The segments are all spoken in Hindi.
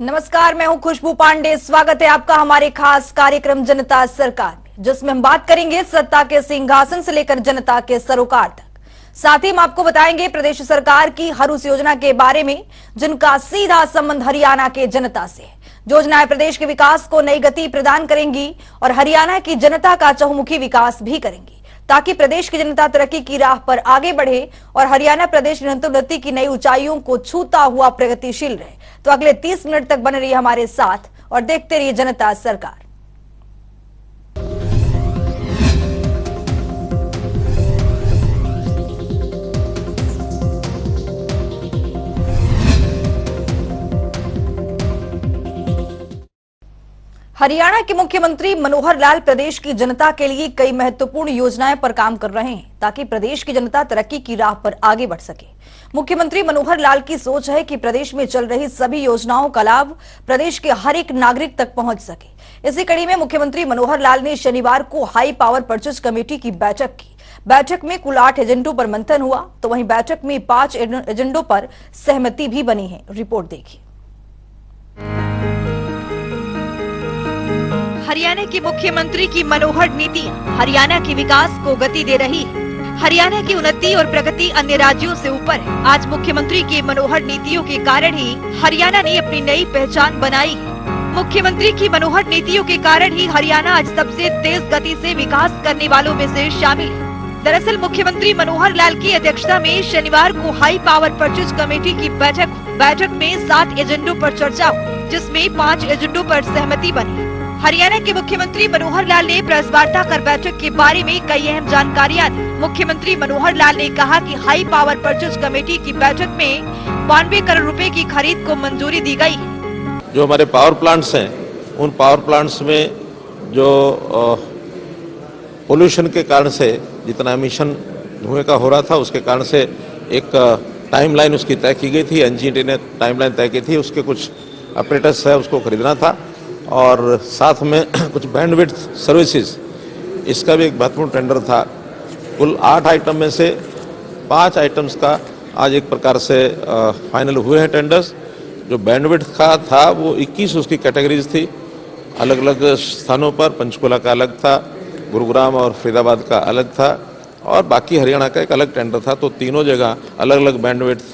नमस्कार, मैं हूं खुशबू पांडे। स्वागत है आपका हमारे खास कार्यक्रम जनता सरकार में, जिसमें हम बात करेंगे सत्ता के सिंहासन से लेकर जनता के सरोकार तक। साथ ही हम आपको बताएंगे प्रदेश सरकार की हर उस योजना के बारे में जिनका सीधा संबंध हरियाणा के जनता से है। योजनाएं प्रदेश के विकास को नई गति प्रदान करेंगी और हरियाणा की जनता का चहुमुखी विकास भी करेंगी, ताकि प्रदेश की जनता तरक्की की राह पर आगे बढ़े और हरियाणा प्रदेश निरंतर उन्नति की नई ऊंचाइयों को छूता हुआ प्रगतिशील रहे। तो अगले 30 मिनट तक बने रहिए हमारे साथ और देखते रहिए जनता सरकार। हरियाणा के मुख्यमंत्री मनोहर लाल प्रदेश की जनता के लिए कई महत्वपूर्ण योजनाएं पर काम कर रहे हैं, ताकि प्रदेश की जनता तरक्की की राह पर आगे बढ़ सके। मुख्यमंत्री मनोहर लाल की सोच है कि प्रदेश में चल रही सभी योजनाओं का लाभ प्रदेश के हर एक नागरिक तक पहुंच सके। इसी कड़ी में मुख्यमंत्री मनोहर लाल ने शनिवार को हाई पावर परचेज कमेटी की बैठक की। बैठक में कुल 8 एजेंडों पर मंथन हुआ, तो वहीं बैठक में 5 एजेंडों पर सहमति भी बनी है। रिपोर्ट देखिए। हरियाणा के मुख्यमंत्री की मनोहर नीति हरियाणा के विकास को गति दे रही है। हरियाणा की उन्नति और प्रगति अन्य राज्यों से ऊपर है। आज मुख्यमंत्री की मनोहर नीतियों के कारण ही हरियाणा ने अपनी नई पहचान बनाई है। मुख्यमंत्री की मनोहर नीतियों के कारण ही हरियाणा आज सबसे तेज गति से विकास करने वालों में से शामिल है। दरअसल मुख्यमंत्री मनोहर लाल की अध्यक्षता में शनिवार को हाई पावर परचेज कमेटी की बैठक में 7 एजेंडों पर चर्चा हुई, जिसमें 5 एजेंडों पर सहमति बनी। हरियाणा के मुख्यमंत्री मनोहर लाल ने प्रेस वार्ता कर बैठक के बारे में कई अहम जानकारियां दी। मुख्यमंत्री मनोहर लाल ने कहा कि हाई पावर परचेज कमेटी की बैठक में 92 करोड़ रुपए की खरीद को मंजूरी दी गई है। जो हमारे पावर प्लांट्स हैं, उन पावर प्लांट्स में जो पोल्यूशन के कारण से जितना एमिशन धुएं का हो रहा था, उसके कारण से एक टाइमलाइन उसकी तय की गई थी। एनजीटी ने टाइमलाइन तय की थी, उसके कुछ ऑपरेटर्स है उसको खरीदना था, और साथ में कुछ बैंडविड्थ सर्विसेज, इसका भी एक महत्वपूर्ण टेंडर था। कुल 8 आइटम में से 5 आइटम्स का आज एक प्रकार से फाइनल हुए हैं टेंडर्स। जो बैंडविड्थ का था वो 21 उसकी कैटेगरीज थी, अलग अलग स्थानों पर। पंचकुला का अलग था, गुरुग्राम और फरीदाबाद का अलग था, और बाकी हरियाणा का एक अलग टेंडर था। तो तीनों जगह अलग अलग बैंडविड्थ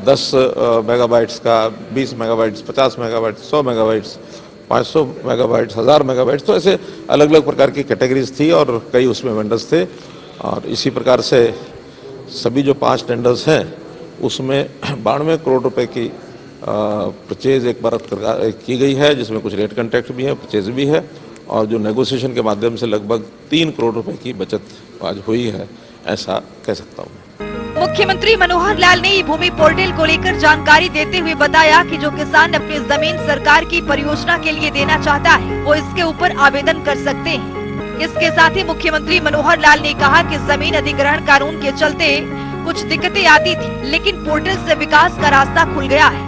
10 मेगाबाइट्स का, 20 megabytes, 50 megabytes, 100 megabytes, 500 megabytes, 1000 megabytes, तो ऐसे अलग अलग प्रकार की कैटेगरीज थी और कई उसमें वेंडर्स थे। और इसी प्रकार से सभी जो 5 टेंडर्स हैं उसमें 92 करोड़ रुपए की परचेज एक बार की गई है, जिसमें कुछ रेट कॉन्ट्रैक्ट भी है, परचेज भी है, और जो नेगोशिएशन के माध्यम से लगभग 3 करोड़ रुपए की बचत आज हुई है, ऐसा कह सकता हूँ। मुख्यमंत्री मनोहर लाल ने भूमि पोर्टल को लेकर जानकारी देते हुए बताया कि जो किसान अपनी जमीन सरकार की परियोजना के लिए देना चाहता है, वो इसके ऊपर आवेदन कर सकते हैं। इसके साथ ही मुख्यमंत्री मनोहर लाल ने कहा कि जमीन अधिग्रहण कानून के चलते कुछ दिक्कतें आती थी, लेकिन पोर्टल से विकास का रास्ता खुल गया है।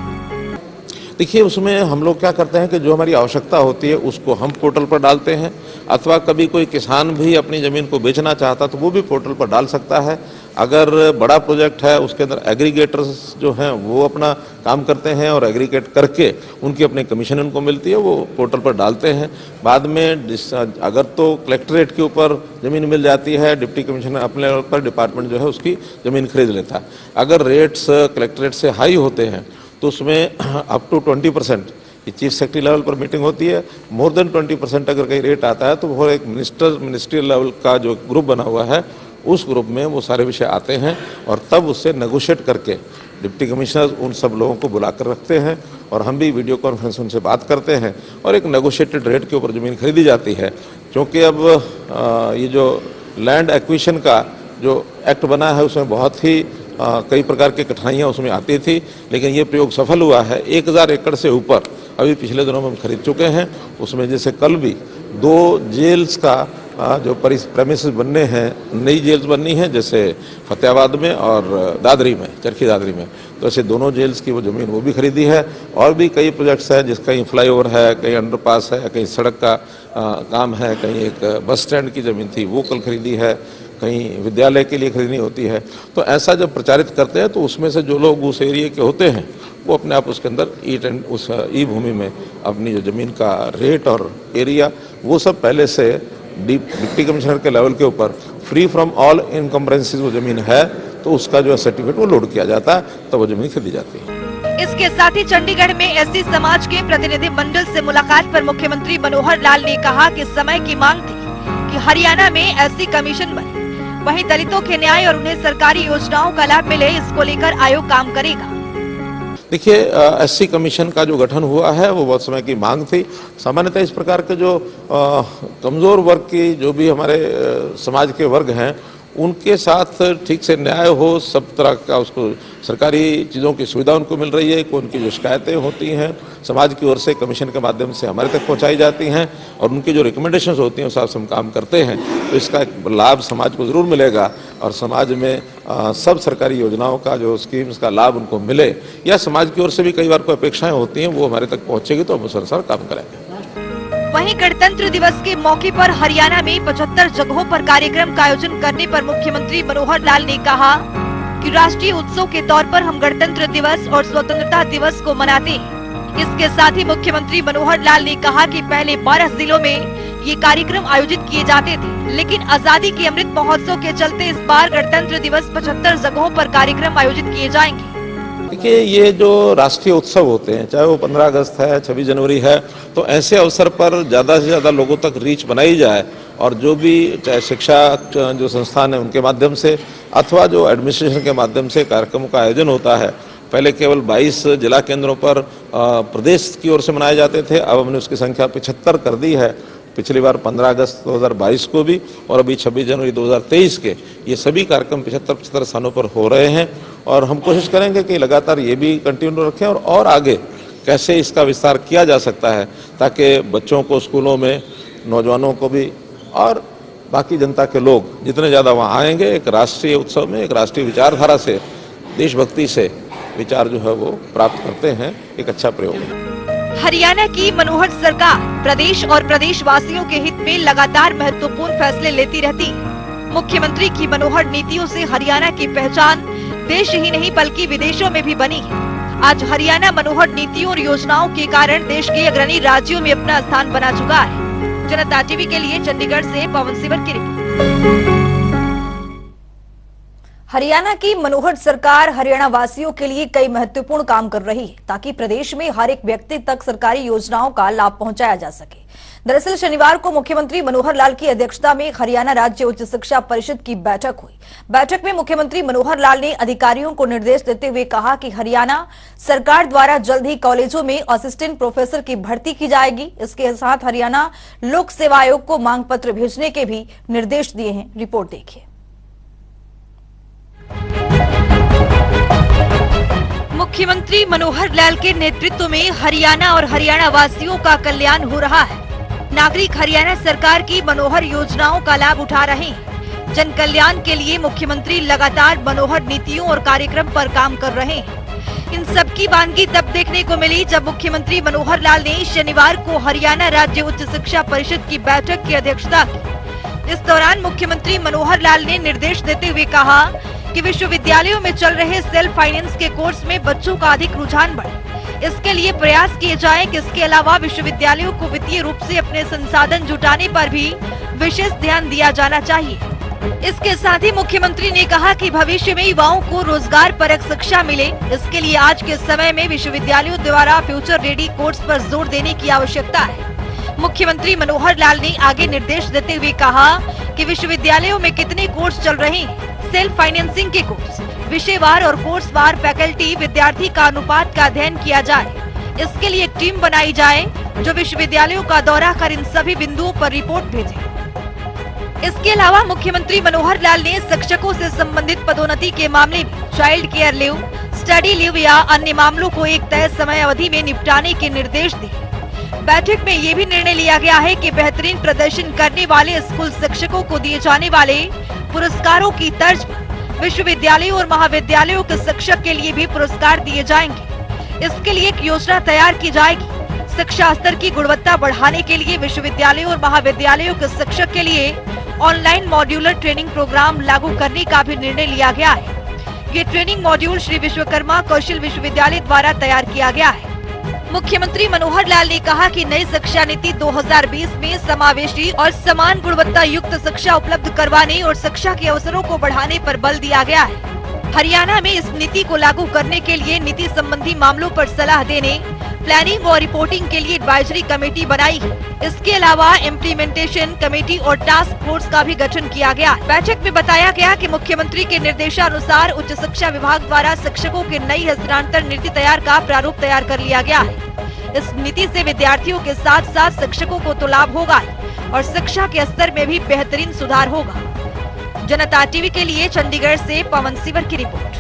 देखिए, उसमें हम लोग क्या करते हैं कि जो हमारी आवश्यकता होती है उसको हम पोर्टल पर डालते हैं, अथवा कभी कोई किसान भी अपनी ज़मीन को बेचना चाहता तो वो भी पोर्टल पर डाल सकता है। अगर बड़ा प्रोजेक्ट है उसके अंदर एग्रीगेटर्स जो हैं वो अपना काम करते हैं, और एग्रीगेट करके उनकी अपनी कमीशन उनको मिलती है, वो पोर्टल पर डालते हैं। बाद में अगर तो कलेक्ट्रेट के ऊपर ज़मीन मिल जाती है, डिप्टी कमिश्नर अपने लेवल पर डिपार्टमेंट जो है उसकी ज़मीन खरीद लेता है। अगर रेट्स कलेक्ट्रेट से हाई होते हैं तो उसमें अप टू 20%, ये चीफ सेक्रेटरी लेवल पर मीटिंग होती है, मोर देन 20% अगर कहीं रेट आता है तो वो एक मिनिस्ट्रियल लेवल का जो ग्रुप बना हुआ है, उस ग्रुप में वो सारे विषय आते हैं, और तब उससे नेगोशिएट करके डिप्टी कमिश्नर उन सब लोगों को बुलाकर रखते हैं, और हम भी वीडियो कॉन्फ्रेंस उनसे बात करते हैं, और एक नेगोशिएटेड रेट के ऊपर ज़मीन खरीदी जाती है। क्योंकि अब ये जो लैंड एक्विजिशन का जो एक्ट बना है उसमें बहुत ही कई प्रकार की कठिनाइयाँ उसमें आती थी, लेकिन ये प्रयोग सफल हुआ है। 1000 एकड़ से ऊपर अभी पिछले दिनों में हम खरीद चुके हैं। उसमें जैसे कल भी 2 जेल्स का जो प्रेमिसेस बनने हैं, नई जेल्स बननी है, जैसे फतेहाबाद में और दादरी में, चरखी दादरी में, तो ऐसे दोनों जेल्स की वो ज़मीन वो भी खरीदी है। और भी कई प्रोजेक्ट्स हैं, जिसका कहीं फ्लाईओवर है, कहीं अंडरपास है, कहीं सड़क का काम है, कहीं एक बस स्टैंड की ज़मीन थी वो कल खरीदी है। कहीं विद्यालय के लिए खरीदनी होती है। तो ऐसा जब प्रचारित करते हैं तो उसमें से जो लोग उस एरिया के होते हैं वो अपने आप उसके अंदर उस ई भूमि में अपनी जो ज़मीन का रेट और एरिया वो सब पहले से डिप्टी कमिश्नर के लेवल के ऊपर फ्री फ्रॉम ऑल इनकम्बरेंसेस वो ज़मीन है तो उसका जो सर्टिफिकेट वो लोड किया जाता है तो वो ज़मीन खरीदी जाती है। इसके साथ ही चंडीगढ़ में एससी समाज के प्रतिनिधि मंडल से मुलाकात पर मुख्यमंत्री मनोहर लाल ने कहा कि समय की मांग थी कि हरियाणा में एससी कमीशन बने, वहीं दलितों के न्याय और उन्हें सरकारी योजनाओं का लाभ मिले, इसको लेकर आयोग काम करेगा। देखिए, एससी कमीशन का जो गठन हुआ है वो बहुत समय की मांग थी। सामान्यतः इस प्रकार के जो कमज़ोर वर्ग की जो भी हमारे समाज के वर्ग हैं उनके साथ ठीक से न्याय हो, सब तरह का उसको सरकारी चीज़ों की सुविधा उनको मिल रही है, उनकी जो शिकायतें होती हैं समाज की ओर से कमीशन के माध्यम से हमारे तक पहुंचाई जाती हैं और उनकी जो रिकमेंडेशंस होती हैं उस हिसाब से हम काम करते हैं तो इसका एक लाभ समाज को ज़रूर मिलेगा और समाज में सब सरकारी योजनाओं का जो स्कीम्स का लाभ उनको मिले या समाज की ओर से भी कई बार कोई अपेक्षाएं होती हैं वो हमारे तक पहुँचेगी तो हम उस अनुसार काम करेंगे। वहीं गणतंत्र दिवस के मौके पर हरियाणा में 75 जगहों पर कार्यक्रम का आयोजन करने पर मुख्यमंत्री मनोहर लाल ने कहा कि राष्ट्रीय उत्सव के तौर पर हम गणतंत्र दिवस और स्वतंत्रता दिवस को मनाते हैं। इसके साथ ही मुख्यमंत्री मनोहर लाल ने कहा कि पहले 12 जिलों में ये कार्यक्रम आयोजित किए जाते थे, लेकिन आजादी के अमृत महोत्सव के चलते इस बार गणतंत्र दिवस 75 जगहों पर कार्यक्रम आयोजित किए जाएंगे। देखिए, ये जो राष्ट्रीय उत्सव होते हैं चाहे वो 15 अगस्त है 26 जनवरी है तो ऐसे अवसर पर ज़्यादा से ज़्यादा लोगों तक रीच बनाई जाए और जो भी चाहे शिक्षा जो संस्थान है उनके माध्यम से अथवा जो एडमिनिस्ट्रेशन के माध्यम से कार्यक्रमों का आयोजन होता है। पहले केवल 22 जिला केंद्रों पर प्रदेश की ओर से मनाए जाते थे, अब हमने उसकी संख्या 75 कर दी है। पिछली बार 15 अगस्त 2022 को भी और अभी 26 जनवरी 2023 के ये सभी कार्यक्रम 75 स्थानों पर हो रहे हैं और हम कोशिश करेंगे कि लगातार ये भी कंटिन्यू रखें और आगे कैसे इसका विस्तार किया जा सकता है ताकि बच्चों को स्कूलों में, नौजवानों को भी और बाकी जनता के लोग जितने ज़्यादा वहाँ आएंगे एक राष्ट्रीय उत्सव में एक राष्ट्रीय विचारधारा से, देशभक्ति से विचार जो है वो प्राप्त करते हैं। एक अच्छा प्रयोग है। हरियाणा की मनोहर सरकार प्रदेश और प्रदेशवासियों के हित में लगातार महत्वपूर्ण फैसले लेती रहती है। मुख्यमंत्री की मनोहर नीतियों से हरियाणा की पहचान देश ही नहीं बल्कि विदेशों में भी बनी है। आज हरियाणा मनोहर नीतियों और योजनाओं के कारण देश के अग्रणी राज्यों में अपना स्थान बना चुका है। जनता टीवी के लिए चंडीगढ़ से पवन सिवर की रिपोर्ट। हरियाणा की मनोहर सरकार हरियाणा वासियों के लिए कई महत्वपूर्ण काम कर रही है ताकि प्रदेश में हर एक व्यक्ति तक सरकारी योजनाओं का लाभ पहुंचाया जा सके। दरअसल शनिवार को मुख्यमंत्री मनोहर लाल की अध्यक्षता में हरियाणा राज्य उच्च शिक्षा परिषद की बैठक हुई। बैठक में मुख्यमंत्री मनोहर लाल ने अधिकारियों को निर्देश देते हुए कहा कि हरियाणा सरकार द्वारा जल्द ही कॉलेजों में असिस्टेंट प्रोफेसर की भर्ती की जाएगी। इसके साथ हरियाणा लोक सेवा आयोग को मांग पत्र भेजने के भी निर्देश दिए हैं। रिपोर्ट देखिए। मुख्यमंत्री मनोहर लाल के नेतृत्व में हरियाणा और हरियाणा वासियों का कल्याण हो रहा है। नागरिक हरियाणा सरकार की मनोहर योजनाओं का लाभ उठा रहे हैं। जन कल्याण के लिए मुख्यमंत्री लगातार मनोहर नीतियों और कार्यक्रम पर काम कर रहे हैं। इन सब की वानगी तब देखने को मिली जब मुख्यमंत्री मनोहर लाल ने शनिवार को हरियाणा राज्य उच्च शिक्षा परिषद की बैठक की अध्यक्षता की। इस दौरान मुख्यमंत्री मनोहर लाल ने निर्देश देते हुए कहा कि विश्वविद्यालयों में चल रहे सेल्फ फाइनेंस के कोर्स में बच्चों का अधिक रुझान बढ़े। इसके लिए प्रयास किए जाएं कि इसके अलावा विश्वविद्यालयों को वित्तीय रूप से अपने संसाधन जुटाने पर भी विशेष ध्यान दिया जाना चाहिए। इसके साथ ही मुख्यमंत्री ने कहा कि भविष्य में युवाओं को रोजगार परक शिक्षा मिले, इसके लिए आज के समय में विश्वविद्यालयों द्वारा फ्यूचर रेडी कोर्स पर जोर देने की आवश्यकता है। मुख्यमंत्री मनोहर लाल ने आगे निर्देश देते हुए कहा कि विश्वविद्यालयों में कितने कोर्स चल रहे हैं, सेल्फ फाइनेंसिंग के कोर्स, विषयवार और कोर्सवार फैकल्टी विद्यार्थी का अनुपात का अध्ययन किया जाए। इसके लिए एक टीम बनाई जाए जो विश्वविद्यालयों का दौरा कर इन सभी बिंदुओं पर रिपोर्ट भेजे। इसके अलावा मुख्यमंत्री मनोहर लाल ने शिक्षकों से संबंधित पदोन्नति के मामले में child care leave, study leave या अन्य मामलों को एक तय समय अवधि में निपटाने के निर्देश दिए। बैठक में ये भी निर्णय लिया गया है कि बेहतरीन प्रदर्शन करने वाले स्कूल शिक्षकों को दिए जाने वाले पुरस्कारों की तर्ज पर विश्वविद्यालयों और महाविद्यालयों के शिक्षक के लिए भी पुरस्कार दिए जाएंगे। इसके लिए एक योजना तैयार की जाएगी। शिक्षा स्तर की गुणवत्ता बढ़ाने के लिए विश्वविद्यालयों और महाविद्यालयों के शिक्षक के लिए ऑनलाइन मॉड्यूलर ट्रेनिंग प्रोग्राम लागू करने का भी निर्णय लिया गया है। ये ट्रेनिंग मॉड्यूल श्री विश्वकर्मा कौशल विश्वविद्यालय द्वारा तैयार किया गया है। मुख्यमंत्री मनोहर लाल ने कहा कि नई शिक्षा नीति 2020 में समावेशी और समान गुणवत्ता युक्त शिक्षा उपलब्ध करवाने और शिक्षा के अवसरों को बढ़ाने पर बल दिया गया है। हरियाणा में इस नीति को लागू करने के लिए नीति संबंधी मामलों पर सलाह देने, प्लानिंग और रिपोर्टिंग के लिए एडवाइजरी कमेटी बनाई है। इसके अलावा इम्प्लीमेंटेशन कमेटी और टास्क फोर्स का भी गठन किया गया। बैठक में बताया गया कि मुख्यमंत्री के निर्देशानुसार उच्च शिक्षा विभाग द्वारा शिक्षकों की नई हस्तांतरण नीति तैयार का प्रारूप तैयार कर लिया गया है। इस नीति से विद्यार्थियों के साथ साथ शिक्षकों को तो लाभ होगा और शिक्षा के स्तर में भी बेहतरीन सुधार होगा। जनता टीवी के लिए चंडीगढ़ से पवन सिवर की रिपोर्ट।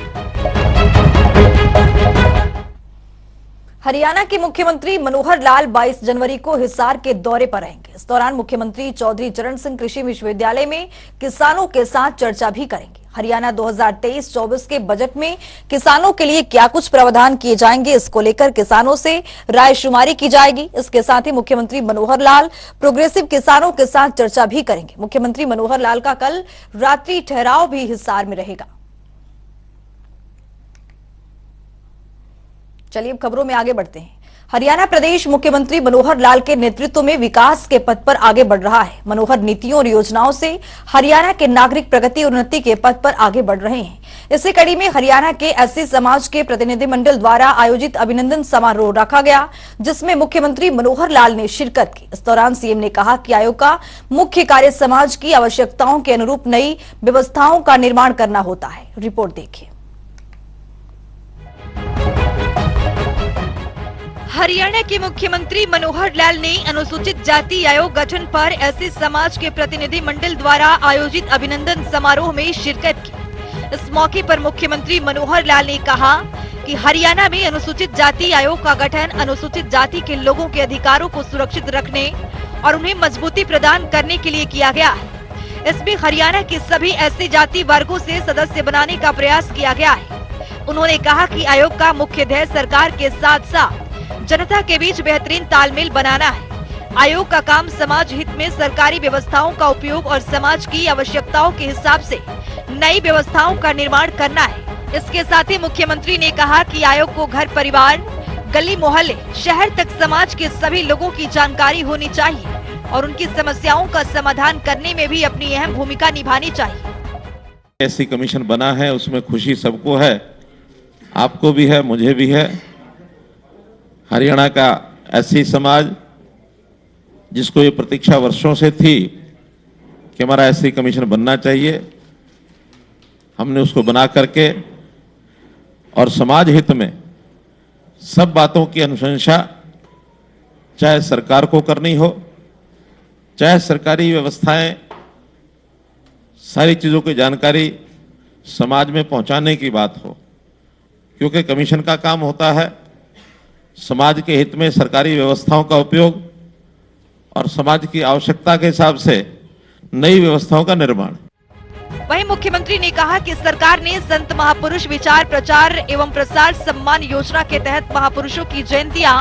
हरियाणा के मुख्यमंत्री मनोहर लाल 22 जनवरी को हिसार के दौरे पर रहेंगे। इस दौरान मुख्यमंत्री चौधरी चरण सिंह कृषि विश्वविद्यालय में किसानों के साथ चर्चा भी करेंगे। हरियाणा 2023-24 के बजट में किसानों के लिए क्या कुछ प्रावधान किए जाएंगे, इसको लेकर किसानों से रायशुमारी की जाएगी। इसके साथ ही मुख्यमंत्री मनोहर लाल प्रोग्रेसिव किसानों के साथ चर्चा भी करेंगे। मुख्यमंत्री मनोहर लाल का कल रात्रि ठहराव भी हिसार में रहेगा। चलिए अब खबरों में आगे बढ़ते हैं। हरियाणा प्रदेश मुख्यमंत्री मनोहर लाल के नेतृत्व में विकास के पथ पर आगे बढ़ रहा है। मनोहर नीतियों और योजनाओं से हरियाणा के नागरिक प्रगति और उन्नति के पथ पर आगे बढ़ रहे हैं। इसी कड़ी में हरियाणा के एससी समाज के प्रतिनिधिमंडल द्वारा आयोजित अभिनंदन समारोह रखा गया, जिसमें मुख्यमंत्री मनोहर लाल ने शिरकत की। इस दौरान सीएम ने कहा कि आयोग का मुख्य कार्य समाज की आवश्यकताओं के अनुरूप नई व्यवस्थाओं का निर्माण करना होता है। रिपोर्ट देखिए। हरियाणा के मुख्यमंत्री मनोहर लाल ने अनुसूचित जाति आयोग गठन पर एससी समाज के प्रतिनिधि मंडल द्वारा आयोजित अभिनंदन समारोह में शिरकत की। इस मौके पर मुख्यमंत्री मनोहर लाल ने कहा कि हरियाणा में अनुसूचित जाति आयोग का गठन अनुसूचित जाति के लोगों के अधिकारों को सुरक्षित रखने और उन्हें मजबूती प्रदान करने के लिए किया गया है। इसमें हरियाणा के सभी एससी जाति वर्गों से सदस्य बनाने का प्रयास किया गया है। उन्होंने कहा कि आयोग का मुख्य ध्येय सरकार के साथ साथ जनता के बीच बेहतरीन तालमेल बनाना है। आयोग का काम समाज हित में सरकारी व्यवस्थाओं का उपयोग और समाज की आवश्यकताओं के हिसाब से नई व्यवस्थाओं का निर्माण करना है। इसके साथ ही मुख्यमंत्री ने कहा कि आयोग को घर परिवार, गली मोहल्ले, शहर तक समाज के सभी लोगों की जानकारी होनी चाहिए और उनकी समस्याओं का समाधान करने में भी अपनी अहम भूमिका निभानी चाहिए। एससी कमीशन बना है, उसमें खुशी सबको है, आपको भी है, मुझे भी है। हरियाणा का एससी समाज, जिसको ये प्रतीक्षा वर्षों से थी कि हमारा एससी कमीशन बनना चाहिए, हमने उसको बना करके और समाज हित में सब बातों की अनुशंसा चाहे सरकार को करनी हो, चाहे सरकारी व्यवस्थाएं, सारी चीजों की जानकारी समाज में पहुंचाने की बात हो, क्योंकि कमीशन का काम होता है समाज के हित में सरकारी व्यवस्थाओं का उपयोग और समाज की आवश्यकता के हिसाब से नई व्यवस्थाओं का निर्माण। वहीं मुख्यमंत्री ने कहा कि सरकार ने संत महापुरुष विचार प्रचार एवं प्रसार सम्मान योजना के तहत महापुरुषों की जयंतियां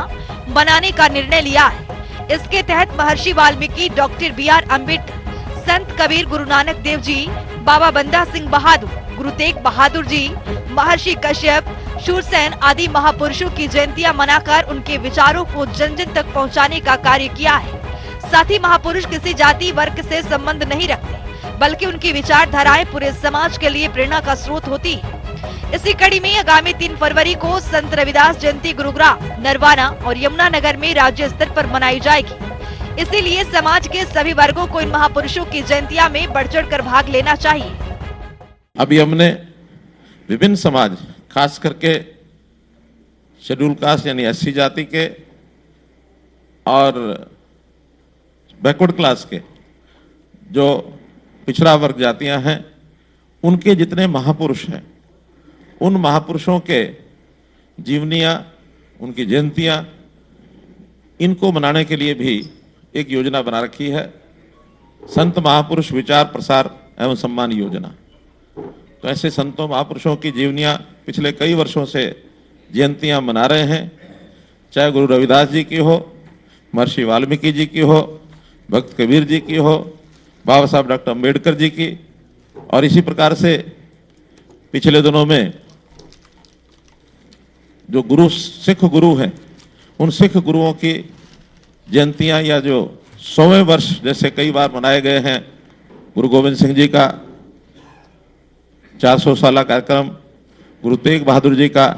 मनाने का निर्णय लिया है। इसके तहत महर्षि वाल्मीकि, डॉक्टर BR अम्बेडकर, संत कबीर, गुरु नानक देव जी, बाबा बंदा सिंह बहादुर, गुरु तेग बहादुर जी, महर्षि कश्यप, शूरसेन आदि महापुरुषों की जयंतियां मनाकर उनके विचारों को जन जन तक पहुंचाने का कार्य किया है। साथ ही महापुरुष किसी जाति वर्ग से संबंध नहीं रखते, बल्कि उनकी विचारधाराएं पूरे समाज के लिए प्रेरणा का स्रोत होती है। इसी कड़ी में आगामी 3 फरवरी को संत रविदास जयंती गुरुग्राम, नरवाना और यमुनानगर में राज्य स्तर पर मनाई जाएगी। इसीलिए समाज के सभी वर्गों को इन महापुरुषों की जयंतियां में बढ़ चढ़ कर भाग लेना चाहिए। अभी हमने विभिन्न समाज, खास करके शेड्यूल कास्ट यानी एससी जाति के और बैकवर्ड क्लास के जो पिछड़ा वर्ग जातियां हैं, उनके जितने महापुरुष हैं, उन महापुरुषों के जीवनियां, उनकी जयंतियां, इनको मनाने के लिए भी एक योजना बना रखी है, संत महापुरुष विचार प्रसार एवं सम्मान योजना। तो ऐसे संतों महापुरुषों की जीवनियां पिछले कई वर्षों से जयंतियां मना रहे हैं, चाहे गुरु रविदास जी की हो, महर्षि वाल्मीकि जी की हो, भक्त कबीर जी की हो, बाबा साहब डॉक्टर अम्बेडकर जी की, और इसी प्रकार से पिछले दिनों में जो गुरु सिख गुरु हैं, उन सिख गुरुओं की जयंतियां या जो 100वें वर्ष जैसे कई बार मनाए गए हैं, गुरु गोविंद सिंह जी का 400 साला कार्यक्रम, गुरु तेग बहादुर जी का,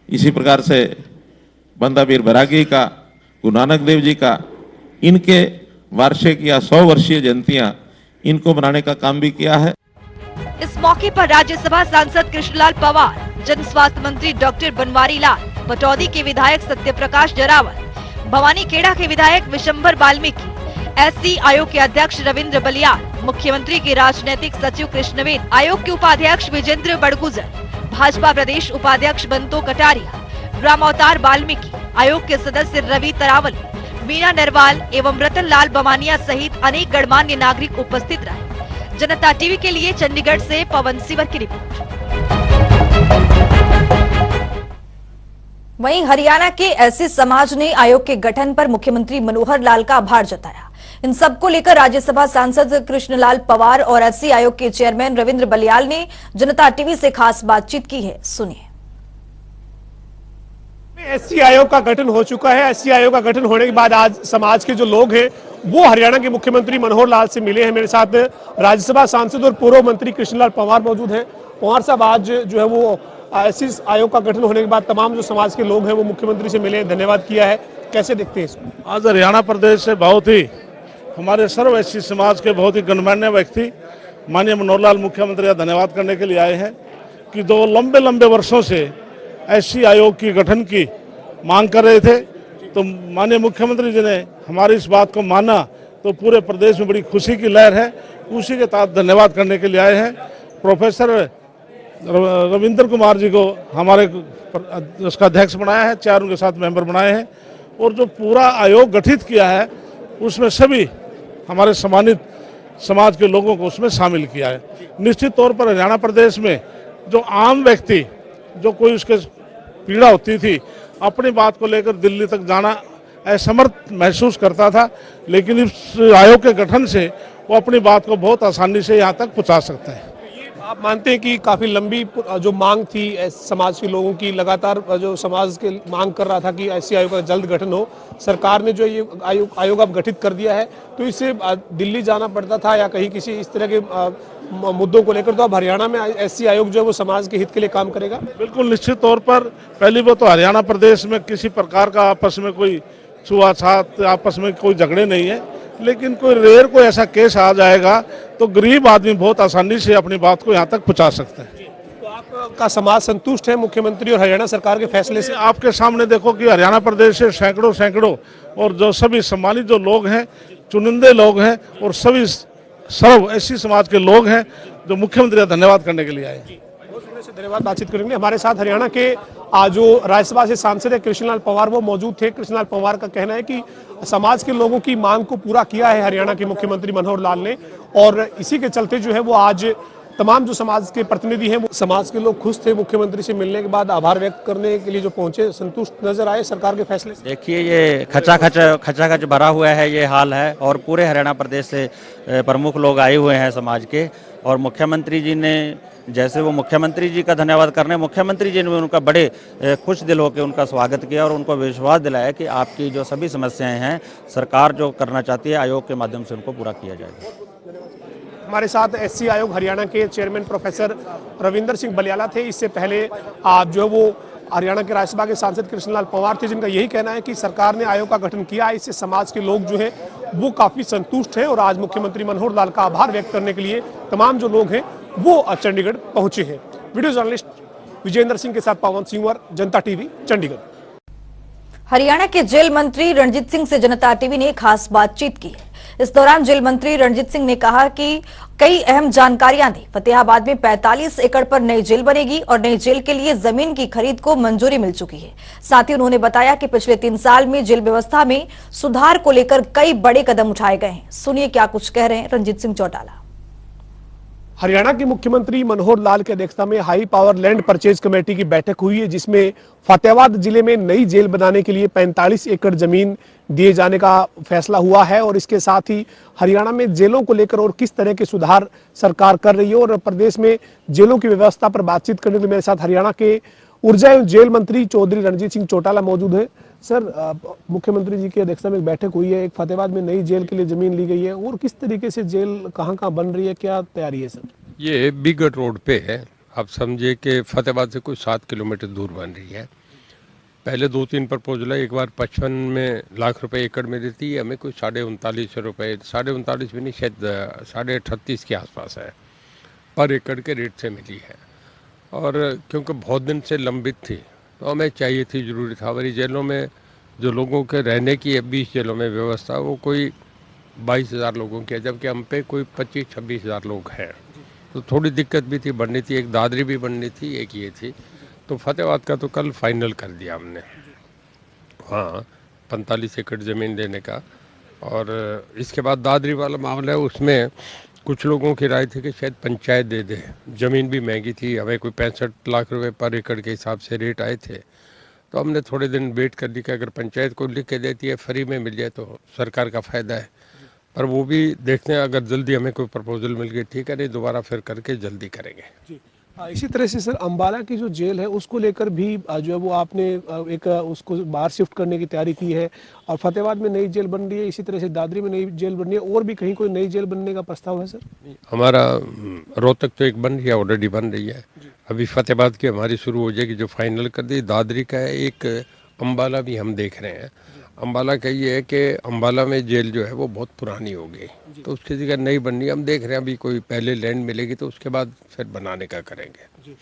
इसी प्रकार से बंदा वीर बैरागी का, गुरु नानक देव जी का, इनके वार्षिक या 100 वर्षीय जयंतियां इनको मनाने का काम भी किया है। इस मौके पर राज्यसभा सांसद कृष्णलाल पवार, जन स्वास्थ्य मंत्री डॉक्टर बनवारी लाल, पटौदी के विधायक सत्य प्रकाश जरावत, भवानी खेड़ा के विधायक विशंबर वाल्मीकि, एससी आयोग के अध्यक्ष रविंद्र बलियाल, मुख्यमंत्री के राजनैतिक सचिव कृष्णवेद, आयोग के उपाध्यक्ष विजेंद्र बड़गुजर, भाजपा प्रदेश उपाध्यक्ष बंतो कटारिया, राम अवतार वाल्मीकि, आयोग के सदस्य रवि तरावली, मीना नरवाल एवं रतन लाल बमानिया सहित अनेक गणमान्य नागरिक उपस्थित रहे। जनता टीवी के लिए चंडीगढ़ से पवन सिवर की रिपोर्ट। वहीं हरियाणा के एससी समाज ने आयोग के गठन पर मुख्यमंत्री मनोहर लाल का आभार जताया। इन सबको लेकर राज्यसभा सांसद कृष्णलाल पवार और एससी आयोग के चेयरमैन रविंद्र बलियाल ने जनता टीवी से खास बातचीत की है, सुनिए। एससी आयोग का गठन हो चुका है। एससी आयोग का गठन होने के बाद आज समाज के जो लोग हैं वो हरियाणा के मुख्यमंत्री मनोहर लाल से मिले हैं। मेरे साथ राज्यसभा सांसद और पूर्व मंत्री कृष्णलाल पवार मौजूद हैं। पवार साहब, आज जो है वो एससी आयोग का गठन होने के बाद तमाम जो समाज के लोग हैं वो मुख्यमंत्री से मिले, धन्यवाद किया है, कैसे देखते हैं इसको? आज हरियाणा प्रदेश से बहुत ही हमारे सर्व एससी समाज के बहुत ही गणमान्य व्यक्ति माननीय मनोहर लाल मुख्यमंत्री का धन्यवाद करने के लिए आए हैं कि जो लंबे वर्षों से एससी आयोग की गठन की मांग कर रहे थे, तो माननीय मुख्यमंत्री जी ने हमारी इस बात को माना, तो पूरे प्रदेश में बड़ी खुशी की लहर है। उसी के तहत धन्यवाद करने के लिए आए हैं। प्रोफेसर रविंद्र कुमार जी को हमारे उसका अध्यक्ष बनाया है, 4 उनके साथ मेंबर बनाए हैं, और जो पूरा आयोग गठित किया है उसमें सभी हमारे सम्मानित समाज के लोगों को उसमें शामिल किया है। निश्चित तौर पर हरियाणा प्रदेश में जो आम व्यक्ति, जो कोई उसके पीड़ा होती थी, अपनी बात को लेकर दिल्ली तक जाना असमर्थ महसूस करता था, लेकिन इस आयोग के गठन से वो अपनी बात को बहुत आसानी से यहाँ तक पहुँचा सकते हैं। आप मानते हैं कि काफी लंबी जो मांग थी समाज के लोगों की, लगातार जो समाज के मांग कर रहा था कि एससी आयोग का जल्द गठन हो, सरकार ने जो ये आयोग अब गठित कर दिया है, तो इससे दिल्ली जाना पड़ता था या कहीं किसी इस तरह के मुद्दों को लेकर, तो अब हरियाणा में एससी आयोग जो है वो समाज के हित के लिए काम करेगा? बिल्कुल निश्चित तौर पर। पहली बात तो हरियाणा प्रदेश में किसी प्रकार का आपस में कोई छुआछात, आपस में कोई झगड़े नहीं है, लेकिन कोई रेयर कोई ऐसा केस आ जाएगा तो गरीब आदमी बहुत आसानी से अपनी बात को यहाँ तक पहुँचा सकते हैं। तो आपका समाज संतुष्ट है मुख्यमंत्री और हरियाणा सरकार के फैसले से? आपके सामने देखो कि हरियाणा प्रदेश से सैकड़ों और जो सभी सम्मानित जो लोग हैं, चुनिंदे लोग हैं, और सभी सर्व एससी समाज के लोग हैं जो मुख्यमंत्री का धन्यवाद करने के लिए आए। धन्यवाद। बातचीत करेंगे। हमारे साथ हरियाणा के जो राज्यसभा से सांसद है कृष्णलाल पवार, वो मौजूद थे। कृष्णलाल पवार का कहना है कि समाज के लोगों की मांग को पूरा किया है हरियाणा के मुख्यमंत्री मनोहर लाल ने, और इसी के चलते जो है वो आज तमाम जो समाज के प्रतिनिधि हैं, वो समाज के लोग खुश थे। मुख्यमंत्री से मिलने के बाद आभार व्यक्त करने के लिए जो पहुंचे, संतुष्ट नजर आए सरकार के फैसले से। देखिए, ये खचाखच भरा हुआ है, ये हाल है, और पूरे हरियाणा प्रदेश से प्रमुख लोग आए हुए हैं समाज के, और मुख्यमंत्री जी ने, जैसे वो मुख्यमंत्री जी का धन्यवाद करने, मुख्यमंत्री जी ने उनका बड़े खुश दिल होकर उनका स्वागत किया और उनको विश्वास दिलाया कि आपकी जो सभी समस्याएं हैं, सरकार जो करना चाहती है, आयोग के माध्यम से उनको पूरा किया जाएगा। हमारे साथ एससी आयोग हरियाणा के चेयरमैन प्रोफेसर रविंद्र सिंह बलियाला थे। इससे पहले आप जो है वो हरियाणा के राज्यसभा के सांसद कृष्णलाल पवार थे, जिनका यही कहना है कि सरकार ने आयोग का गठन किया, इससे समाज के लोग जो है वो काफी संतुष्ट हैं, और आज मुख्यमंत्री मनोहर लाल का आभार व्यक्त करने के लिए तमाम जो लोग हैं वो चंडीगढ़ पहुंचे हैं। वीडियो जर्नलिस्ट विजेंद्र सिंह के साथ पवन सिंह, जनता टीवी, चंडीगढ़। हरियाणा के जेल मंत्री रणजीत सिंह से जनता टीवी ने खास बातचीत की है। इस दौरान जेल मंत्री रणजीत सिंह ने कहा कि कई अहम जानकारियां दी। फतेहाबाद में 45 एकड़ पर नई जेल बनेगी और नई जेल के लिए जमीन की खरीद को मंजूरी मिल चुकी है। साथ ही उन्होंने बताया कि पिछले 3 साल में जेल व्यवस्था में सुधार को लेकर कई बड़े कदम उठाए गए हैं। सुनिए क्या कुछ कह रहे हैं रणजीत सिंह चौटाला। हरियाणा के मुख्यमंत्री मनोहर लाल की अध्यक्षता में high power land purchase committee की बैठक हुई है, जिसमें फतेहाबाद जिले में नई जेल बनाने के लिए 45 एकड़ जमीन दिए जाने का फैसला हुआ है। और इसके साथ ही हरियाणा में जेलों को लेकर और किस तरह के सुधार सरकार कर रही है और प्रदेश में जेलों की व्यवस्था पर बातचीत करने के लिए मेरे साथ हरियाणा के ऊर्जा एवं जेल मंत्री चौधरी रणजीत सिंह चौटाला मौजूद है। सर, मुख्यमंत्री जी की अध्यक्षता में एक बैठक हुई है, एक फतेहाबाद में नई जेल के लिए जमीन ली गई है और किस तरीके से जेल कहाँ बन रही है, क्या तैयारी है सर? ये बिगट रोड पे है। आप समझिए कि फतेहाबाद से कोई 7 किलोमीटर दूर बन रही है। पहले 2-3 प्रपोजल है। एक बार 55 लाख रुपए एकड़ में देती है, हमें कोई 39.5 रुपए, 39.5 भी नहीं, शायद 38.5 के आसपास है पर एकड़ के रेट से मिली है। और क्योंकि बहुत दिन से लंबित थी तो हमें चाहिए थी, ज़रूरी था। हमारी जेलों में जो लोगों के रहने की है 20 जेलों में व्यवस्था, वो कोई 22,000 लोगों की है, जबकि हम पे कोई 25-26 हज़ार लोग हैं। तो थोड़ी दिक्कत भी थी, बननी थी। एक दादरी भी बननी थी, एक ये थी। तो फतेहाबाद का तो कल फाइनल कर दिया हमने, हाँ, 45 एकड़ ज़मीन देने का। और इसके बाद दादरी वाला मामला है, उसमें कुछ लोगों की राय थी कि शायद पंचायत दे दे। ज़मीन भी महंगी थी, हमें कोई 65 लाख रुपए पर एकड़ के हिसाब से रेट आए थे। तो हमने थोड़े दिन वेट कर ली कि अगर पंचायत को लिख के देती है, फ्री में मिल जाए तो सरकार का फ़ायदा है। पर वो भी देखते हैं, अगर जल्दी हमें कोई प्रपोजल मिल गई ठीक है, नहीं दोबारा फिर करके जल्दी करेंगे। इसी तरह से सर, अंबाला की जो जेल है उसको लेकर भी जो है वो आपने एक उसको बाहर शिफ्ट करने की तैयारी की है और फतेहाबाद में नई जेल बन रही है, इसी तरह से दादरी में नई जेल बन रही है और भी कहीं कोई नई जेल बनने का प्रस्ताव है सर? हमारा रोहतक तो एक बन रही है, ऑलरेडी बन रही है। अभी फतेहाबाद की हमारी शुरू हो जाएगी, जो फाइनल कर दी। दादरी का है, एक अंबाला भी हम देख रहे हैं। अंबाला का ये है कि अंबाला में जेल जो है वो बहुत पुरानी हो गई, तो उसकी जगह नई बननी है। हम देख रहे हैं, अभी कोई पहले लैंड मिलेगी तो उसके बाद फिर बनाने का करेंगे।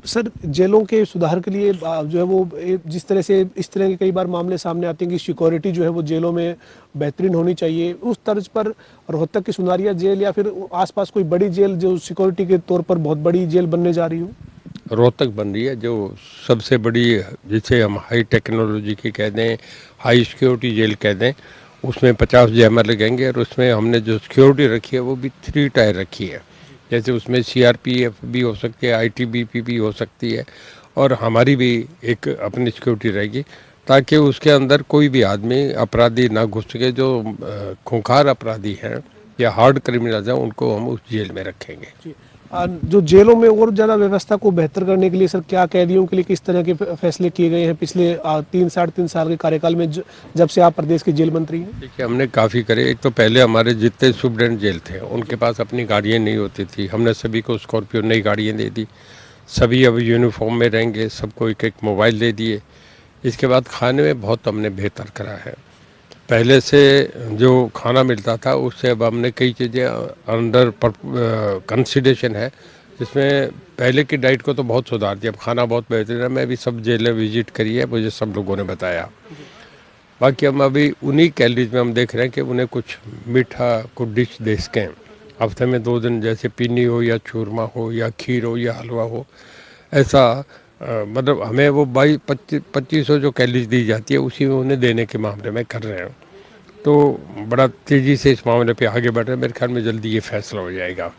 सर, जेलों के सुधार के लिए जो है वो जिस तरह से इस तरह के कई बार मामले सामने आते हैं कि सिक्योरिटी जो है वो जेलों में बेहतरीन होनी चाहिए, उस तर्ज पर रोहतक की सुनारिया जेल या फिर आसपास कोई बड़ी जेल जो सिक्योरिटी के तौर पर बहुत बड़ी जेल बनने जा रही हो? रोहतक बन रही है, जो सबसे बड़ी, जिसे हम हाई टेक्नोलॉजी की कह दें, हाई सिक्योरिटी जेल कह दें। उसमें 50 जैमर लगेंगे और उसमें हमने जो सिक्योरिटी रखी है वो भी 3 टायर रखी है। जैसे उसमें CRPF भी हो सकती है, ITBP भी हो सकती है और हमारी भी एक अपनी सिक्योरिटी रहेगी, ताकि उसके अंदर कोई भी आदमी अपराधी ना घुस सके। जो खूंखार अपराधी हैं या हार्ड क्रिमिनल्स हैं, उनको हम उस जेल में रखेंगे। जो जेलों में और ज़्यादा व्यवस्था को बेहतर करने के लिए सर, क्या कैदियों के लिए किस तरह के फैसले किए गए हैं पिछले 3-3.5 साल के कार्यकाल में, जब से आप प्रदेश के जेल मंत्री हैं? देखिए, हमने काफ़ी करे। एक तो पहले हमारे जितने स्टूडेंट जेल थे उनके पास अपनी गाड़ियाँ नहीं होती थी, हमने सभी को स्कॉर्पियो नई गाड़ियाँ दे दी। सभी अब यूनिफॉर्म में रहेंगे, सबको एक मोबाइल दे दिए। इसके बाद खाने में बहुत हमने बेहतर करा है। पहले से जो खाना मिलता था उससे अब हमने कई चीज़ें अंडर कंसिडरेशन है, जिसमें पहले की डाइट को तो बहुत सुधार दिया। अब खाना बहुत बेहतर है। मैं भी सब जेलें विजिट करी है, मुझे सब लोगों ने बताया। बाकी हम अभी उन्हीं कैलोरीज में हम देख रहे हैं कि उन्हें कुछ मीठा कुछ डिश दे सकें हफ्ते में 2 दिन, जैसे पीनी हो या चूरमा हो या खीर हो या हलवा हो। ऐसा मतलब हमें वो 2200 जो कैलोरीज दी जाती है उसी में उन्हें देने के मामले में कर रहे हैं। तो बड़ा तेज़ी से इस मामले पे आगे बढ़ रहे हैं। मेरे ख्याल में जल्दी ये फैसला हो जाएगा।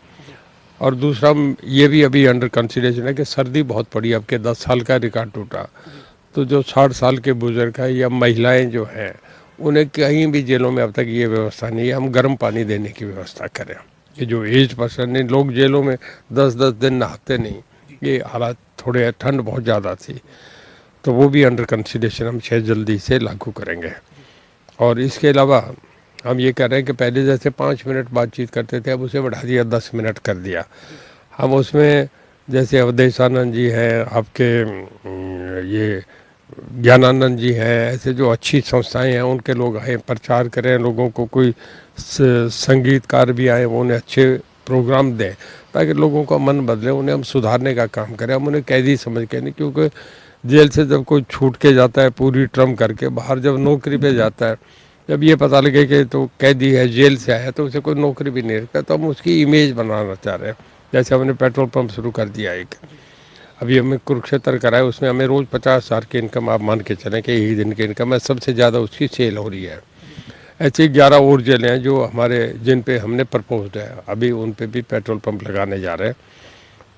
और दूसरा ये भी अभी अंडर कंसिडरेशन है कि सर्दी बहुत पड़ी, अब के 10 साल का रिकॉर्ड टूटा। तो जो 60 साल के बुजुर्ग हैं या महिलाएं जो हैं, उन्हें कहीं भी जेलों में अब तक ये व्यवस्था नहीं है। हम गर्म पानी देने की व्यवस्था करें कि जो एज पर्सन नहीं, लोग जेलों में 10-10 दिन नहाते नहीं, ये हालात थोड़े, ठंड बहुत ज़्यादा थी, तो वो भी अंडर कंसिडरेशन हम शायद जल्दी से लागू करेंगे। और इसके अलावा हम ये कह रहे हैं कि पहले जैसे 5 मिनट बातचीत करते थे, अब उसे बढ़ा दिया, 10 मिनट कर दिया। हम उसमें जैसे अवधेशानंद जी हैं, आपके ये ज्ञानानंद जी हैं, ऐसे जो अच्छी संस्थाएं हैं उनके लोग आए, प्रचार करें लोगों को। कोई संगीतकार भी आए, वो उन्हें अच्छे प्रोग्राम दें ताकि लोगों का मन बदले, उन्हें हम सुधारने का काम करें। हम उन्हें कैदी समझ के नहीं, क्योंकि जेल से जब कोई छूट के जाता है पूरी टर्म करके, बाहर जब नौकरी पे जाता है, जब ये पता लगे कि तो कैदी है, जेल से आया, तो उसे कोई नौकरी भी नहीं रखता। तो हम उसकी इमेज बनाना चाह रहे हैं। जैसे हमने पेट्रोल पंप शुरू कर दिया एक, अभी हमें कुरुक्षेत्र कराया, उसमें हमें रोज़ 50,000 की इनकम, आप मान के चलें कि एक दिन की इनकम है, सबसे ज़्यादा उसकी सेल हो रही है। ऐसे 11 और जेलें हैं जो हमारे जिन पे हमने प्रपोज्ड है, अभी उन पे भी पेट्रोल पंप लगाने जा रहे हैं।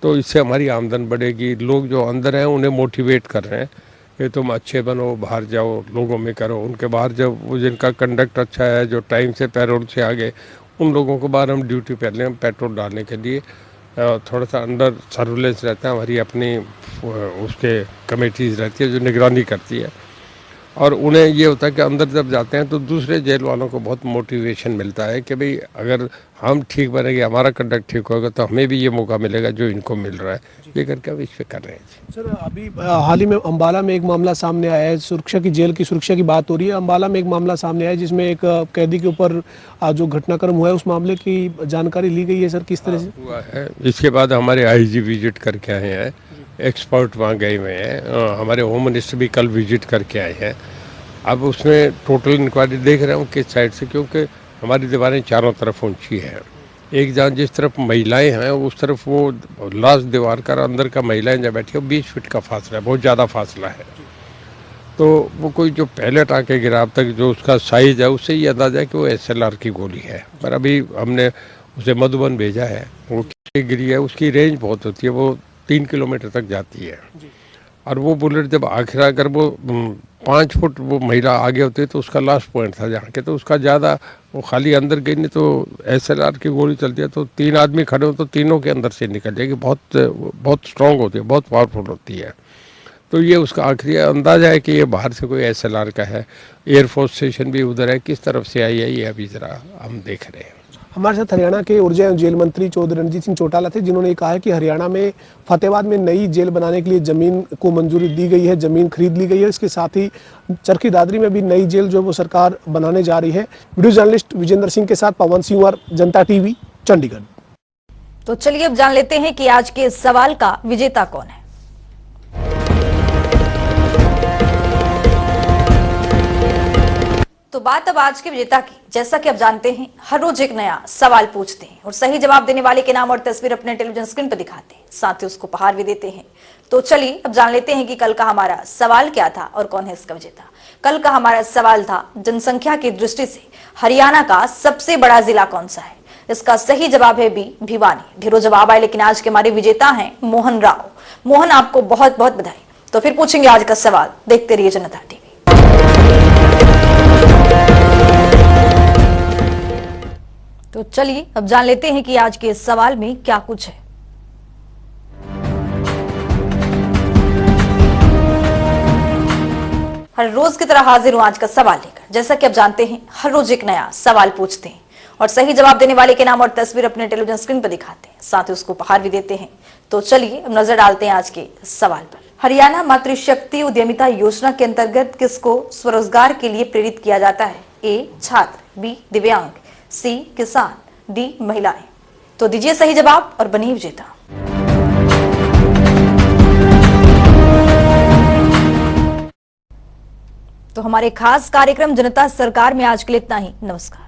तो इससे हमारी आमदन बढ़ेगी। लोग जो अंदर हैं उन्हें मोटिवेट कर रहे हैं कि तुम अच्छे बनो, बाहर जाओ, लोगों में करो। उनके बाहर जब वो जिनका कंडक्ट अच्छा है, जो टाइम से पैरोल से आ गए, उन लोगों को बाहर हम ड्यूटी पर लें, हम पेट्रोल डालने के लिए थोड़ा सा अंडर सर्विलेंस रहता है। हमारी अपनी उसके कमेटीज़ रहती है जो निगरानी करती है, और उन्हें ये होता है कि अंदर जब जाते हैं तो दूसरे जेल वालों को बहुत मोटिवेशन मिलता है कि भाई अगर हम ठीक बनेंगे, हमारा कंडक्ट ठीक होगा, तो हमें भी ये मौका मिलेगा जो इनको मिल रहा है। ये करके हम इस पे कर रहे हैं। सर, अभी हाल ही में अम्बाला में एक मामला सामने आया है, सुरक्षा की, जेल की सुरक्षा की बात हो रही है। अम्बाला में एक मामला सामने आया है जिसमें एक कैदी के ऊपर जो घटनाक्रम हुआ है, उस मामले की जानकारी ली गई है सर, किस तरह से हुआ है? इसके बाद हमारे आईजी विजिट करके आए हैं, एक्सपर्ट वहाँ गए हुए हैं, हमारे होम मिनिस्टर भी कल विजिट करके आए हैं। अब उसमें टोटल इंक्वायरी देख रहे हूँ किस साइड से, क्योंकि हमारी दीवारें चारों तरफ ऊंची हैं। एक जहाँ जिस तरफ महिलाएं हैं उस तरफ वो लास्ट दीवार का अंदर का महिलाएं जब बैठी हो 20 फीट का फासला है, बहुत ज़्यादा फासला है। तो वो कोई जो पहले टाँके गिरा अब तक जो उसका साइज़ है उससे ये अंदाजा है कि वो SLR की गोली है। पर अभी हमने उसे मधुबन भेजा है, वो गिरी है, उसकी रेंज बहुत होती है, वो 3 किलोमीटर तक जाती है। और वो बुलेट जब आखिर अगर वो 5 फुट वो महिला आगे होती है तो उसका लास्ट पॉइंट था जहाँ के, तो उसका ज़्यादा वो खाली अंदर गई नहीं तो SLR की गोली चलती है तो 3 आदमी खड़े हो तो तीनों के अंदर से निकल जाएगी। बहुत स्ट्रॉन्ग होती है, बहुत पावरफुल होती है। तो ये उसका आखिरी अंदाजा है कि ये बाहर से कोई SLR का है। एयरफोर्स स्टेशन भी उधर है, किस तरफ से आई है ये अभी ज़रा हम देख रहे हैं। हमारे साथ हरियाणा के ऊर्जा एवं जेल मंत्री चौधरी रणजीत सिंह चौटाला थे, जिन्होंने कहा है कि हरियाणा में फतेहाबाद में नई जेल बनाने के लिए जमीन को मंजूरी दी गई है, जमीन खरीद ली गई है। इसके साथ ही चरखी दादरी में भी नई जेल जो वो सरकार बनाने जा रही है। वीडियो जर्नलिस्ट विजेंद्र सिंह के साथ पवन सिंह और जनता टीवी, चंडीगढ़। तो चलिए अब जान लेते हैं कि आज के इस सवाल का विजेता कौन है। तो बात अब आज के विजेता की। जैसा कि आप जानते हैं, हर रोज एक नया सवाल पूछते हैं और सही जवाब देने वाले के नाम और तस्वीर अपने टेलीविजन स्क्रीन पर दिखाते हैं, साथ ही उसको उपहार भी देते हैं। तो चलिए अब जान लेते हैं कि कल का हमारा सवाल क्या था और कौन है इसका विजेता। कल का हमारा सवाल था, जनसंख्या की दृष्टि से हरियाणा का सबसे बड़ा जिला कौन सा है। इसका सही जवाब है बी, भिवानी। ढेरों जवाब आए, लेकिन आज के हमारे विजेता हैं मोहन राव। मोहन, आपको बहुत बहुत बधाई। तो फिर पूछेंगे आज का सवाल, देखते रहिए जनता टीवी। तो चलिए अब जान लेते हैं कि आज के इस सवाल में क्या कुछ है। हर रोज की तरह हाजिर हूं आज का सवाल लेकर। जैसा कि आप जानते हैं, हर रोज एक नया सवाल पूछते हैं और सही जवाब देने वाले के नाम और तस्वीर अपने टेलीविजन स्क्रीन पर दिखाते हैं, साथ ही उसको उपहार भी देते हैं। तो चलिए अब नजर डालते हैं आज के सवाल पर। हरियाणा मातृशक्ति उद्यमिता योजना के अंतर्गत किसको स्वरोजगार के लिए प्रेरित किया जाता है। ए, छात्र, बी, दिव्यांग, सी, किसान, डी, महिलाएं। तो दीजिए सही जवाब और बनिए विजेता। तो हमारे खास कार्यक्रम जनता सरकार में आज के लिए इतना ही। नमस्कार।